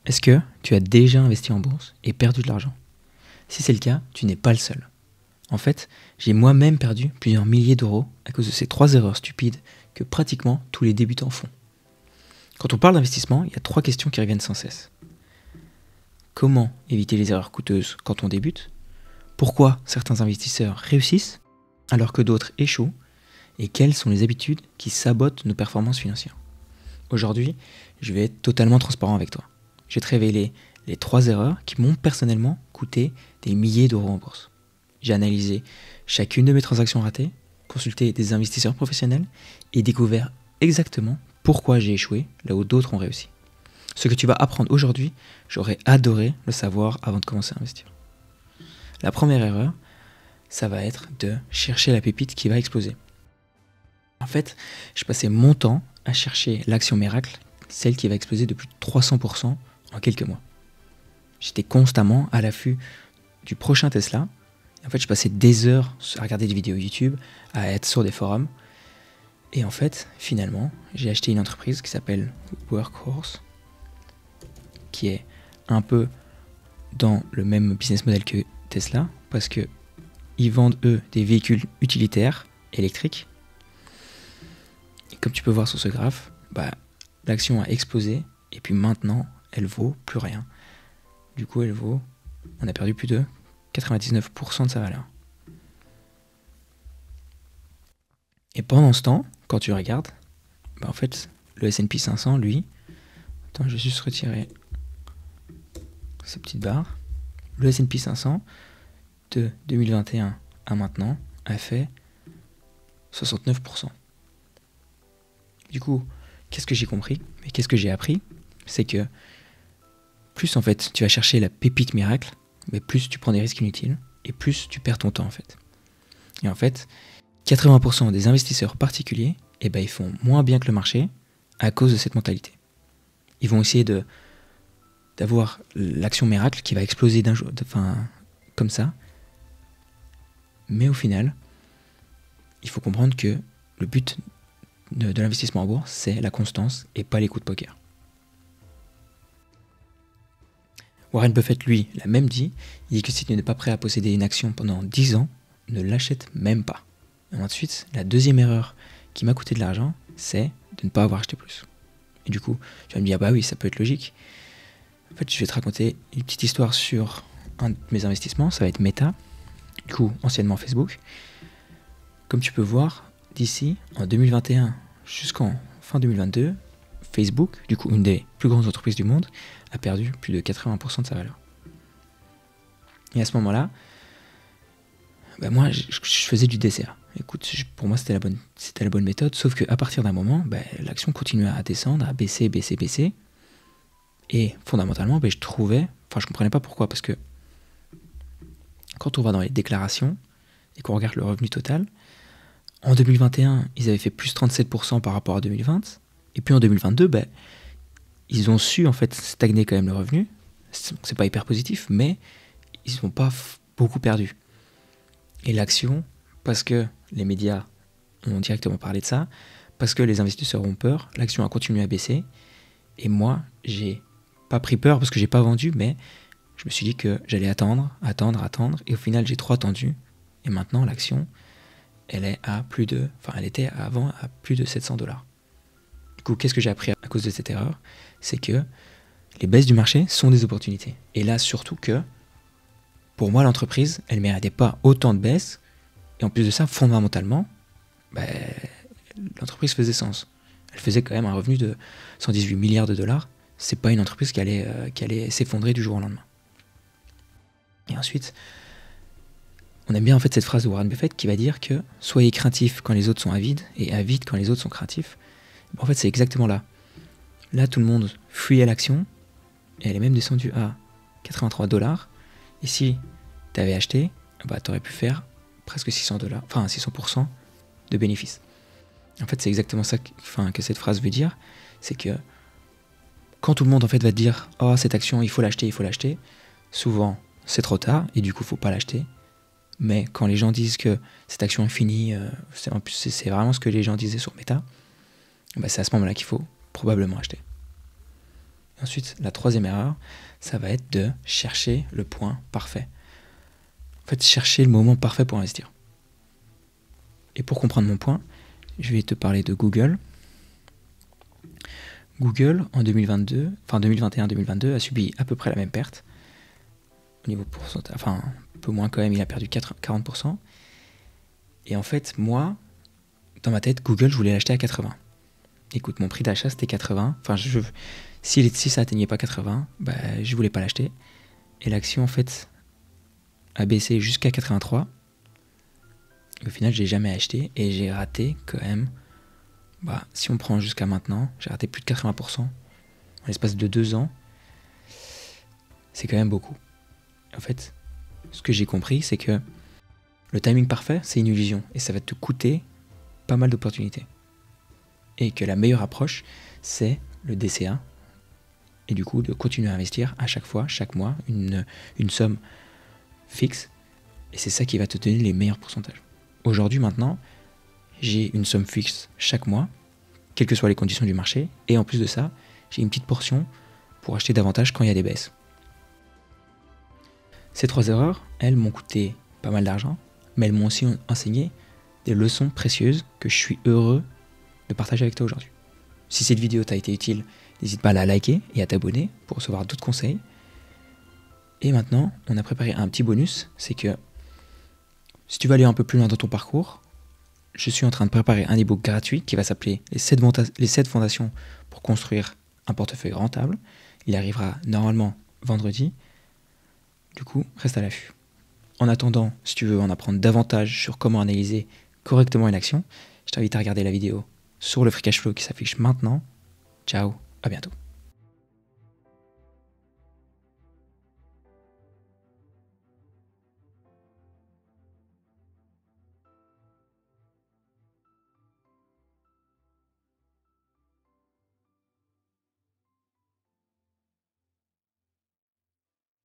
Est-ce que tu as déjà investi en bourse et perdu de l'argent? Si c'est le cas, tu n'es pas le seul. En fait, j'ai moi-même perdu plusieurs milliers d'euros à cause de ces 3 erreurs stupides que pratiquement tous les débutants font. Quand on parle d'investissement, il y a 3 questions qui reviennent sans cesse. Comment éviter les erreurs coûteuses quand on débute? Pourquoi certains investisseurs réussissent alors que d'autres échouent? Et quelles sont les habitudes qui sabotent nos performances financières? Aujourd'hui, je vais être totalement transparent avec toi. Je vais te révéler les 3 erreurs qui m'ont personnellement coûté des milliers d'euros en bourse. J'ai analysé chacune de mes transactions ratées, consulté des investisseurs professionnels et découvert exactement pourquoi j'ai échoué là où d'autres ont réussi. Ce que tu vas apprendre aujourd'hui, j'aurais adoré le savoir avant de commencer à investir. La première erreur, ça va être de chercher la pépite qui va exploser. En fait, je passais mon temps à chercher l'action miracle, celle qui va exploser de plus de 300% en quelques mois. J'étais constamment à l'affût du prochain Tesla. En fait, je passais des heures à regarder des vidéos YouTube, à être sur des forums. Et en fait, finalement, j'ai acheté une entreprise qui s'appelle Workhorse, qui est un peu dans le même business model que Tesla, parce que ils vendent, eux, des véhicules utilitaires électriques. Et comme tu peux voir sur ce graphe, l'action a explosé, et puis maintenant, elle vaut plus rien. Du coup, on a perdu plus de 99% de sa valeur. Et pendant ce temps, quand tu regardes, en fait, le S&P 500, lui, attends, je vais juste retirer ces petites barres. Le S&P 500, de 2021 à maintenant, a fait 69%. Du coup, qu'est-ce que j'ai compris et qu'est-ce que j'ai appris? C'est que plus en fait tu vas chercher la pépite miracle, mais plus tu prends des risques inutiles et plus tu perds ton temps en fait. Et en fait, 80% des investisseurs particuliers, ils font moins bien que le marché à cause de cette mentalité. Ils vont essayer d'avoir l'action miracle qui va exploser d'un jour, comme ça. Mais au final, il faut comprendre que le but de l'investissement en bourse, c'est la constance et pas les coups de poker. Warren Buffett, lui, l'a même dit. Il dit que si tu n'es pas prêt à posséder une action pendant 10 ans, ne l'achète même pas. Et ensuite, la deuxième erreur qui m'a coûté de l'argent, c'est de ne pas avoir acheté plus. Et du coup, tu vas me dire, oui, ça peut être logique. En fait, je vais te raconter une petite histoire sur un de mes investissements, ça va être Meta, du coup, anciennement Facebook. Comme tu peux voir, d'ici, en 2021 jusqu'en fin 2022, Facebook, du coup, une des plus grandes entreprises du monde, a perdu plus de 80% de sa valeur. Et à ce moment-là, moi, je faisais du DCA. Écoute, pour moi, c'était la bonne méthode, sauf qu'à partir d'un moment, l'action continuait à descendre, à baisser. Et fondamentalement, je comprenais pas pourquoi, parce que quand on va dans les déclarations et qu'on regarde le revenu total, en 2021, ils avaient fait plus 37% par rapport à 2020, et puis en 2022, ils ont su en fait stagner quand même le revenu. C'est pas hyper positif, mais ils n'ont pas beaucoup perdu. Et l'action, parce que les médias ont directement parlé de ça, parce que les investisseurs ont peur, l'action a continué à baisser. Et moi, j'ai pas pris peur parce que j'ai pas vendu, mais je me suis dit que j'allais attendre. Et au final, j'ai trop attendu. Et maintenant, l'action, elle était avant à plus de 700 $. Du coup, qu'est-ce que j'ai appris à cause de cette erreur? C'est que les baisses du marché sont des opportunités. Et là, surtout que, pour moi, l'entreprise, elle ne méritait pas autant de baisses. Et en plus de ça, fondamentalement, l'entreprise faisait sens. Elle faisait quand même un revenu de 118 milliards de dollars. C'est pas une entreprise qui allait s'effondrer du jour au lendemain. Et ensuite, on aime bien en fait cette phrase de Warren Buffett qui va dire que soyez craintifs quand les autres sont avides et avides quand les autres sont craintifs. En fait, c'est exactement là. Là, tout le monde fuyait l'action et elle est même descendue à 83 $. Et si tu avais acheté, tu aurais pu faire presque 600 $, 600% de bénéfices. En fait, c'est exactement ça que cette phrase veut dire. C'est que quand tout le monde en fait va te dire « Oh, cette action, il faut l'acheter », souvent, c'est trop tard et du coup, il ne faut pas l'acheter. Mais quand les gens disent que cette action est finie, c'est vraiment ce que les gens disaient sur Meta, c'est à ce moment-là qu'il faut probablement acheter. Et ensuite, la troisième erreur, ça va être de chercher le point parfait. En fait, chercher le moment parfait pour investir. Et pour comprendre mon point, je vais te parler de Google. Google, en 2022, enfin 2021-2022, a subi à peu près la même perte. Au niveau pourcentage, enfin un peu moins quand même, il a perdu 40%. Et en fait, moi, dans ma tête, Google, je voulais l'acheter à 80. Écoute, mon prix d'achat, c'était 80. Enfin, si ça atteignait pas 80, bah, je voulais pas l'acheter. Et l'action, en fait, a baissé jusqu'à 83. Et au final, j'ai jamais acheté et j'ai raté quand même. Bah, si on prend jusqu'à maintenant, j'ai raté plus de 80% en l'espace de 2 ans. C'est quand même beaucoup. En fait, ce que j'ai compris, c'est que le timing parfait, c'est une illusion et ça va te coûter pas mal d'opportunités. Et que la meilleure approche, c'est le DCA. Et du coup, de continuer à investir à chaque fois, chaque mois, une somme fixe. Et c'est ça qui va te donner les meilleurs pourcentages. Aujourd'hui, maintenant, j'ai une somme fixe chaque mois, quelles que soient les conditions du marché. Et en plus de ça, j'ai une petite portion pour acheter davantage quand il y a des baisses. Ces 3 erreurs, elles m'ont coûté pas mal d'argent, mais elles m'ont aussi enseigné des leçons précieuses que je suis heureux de partager avec toi aujourd'hui. Si cette vidéo t'a été utile, n'hésite pas à la liker et à t'abonner pour recevoir d'autres conseils. Et maintenant, on a préparé un petit bonus, c'est que si tu veux aller un peu plus loin dans ton parcours, je suis en train de préparer un e-book gratuit qui va s'appeler les 7 fondations pour construire un portefeuille rentable. Il arrivera normalement vendredi. Du coup, reste à l'affût. En attendant, si tu veux en apprendre davantage sur comment analyser correctement une action, je t'invite à regarder la vidéo sur le free cash flow qui s'affiche maintenant. Ciao, à bientôt.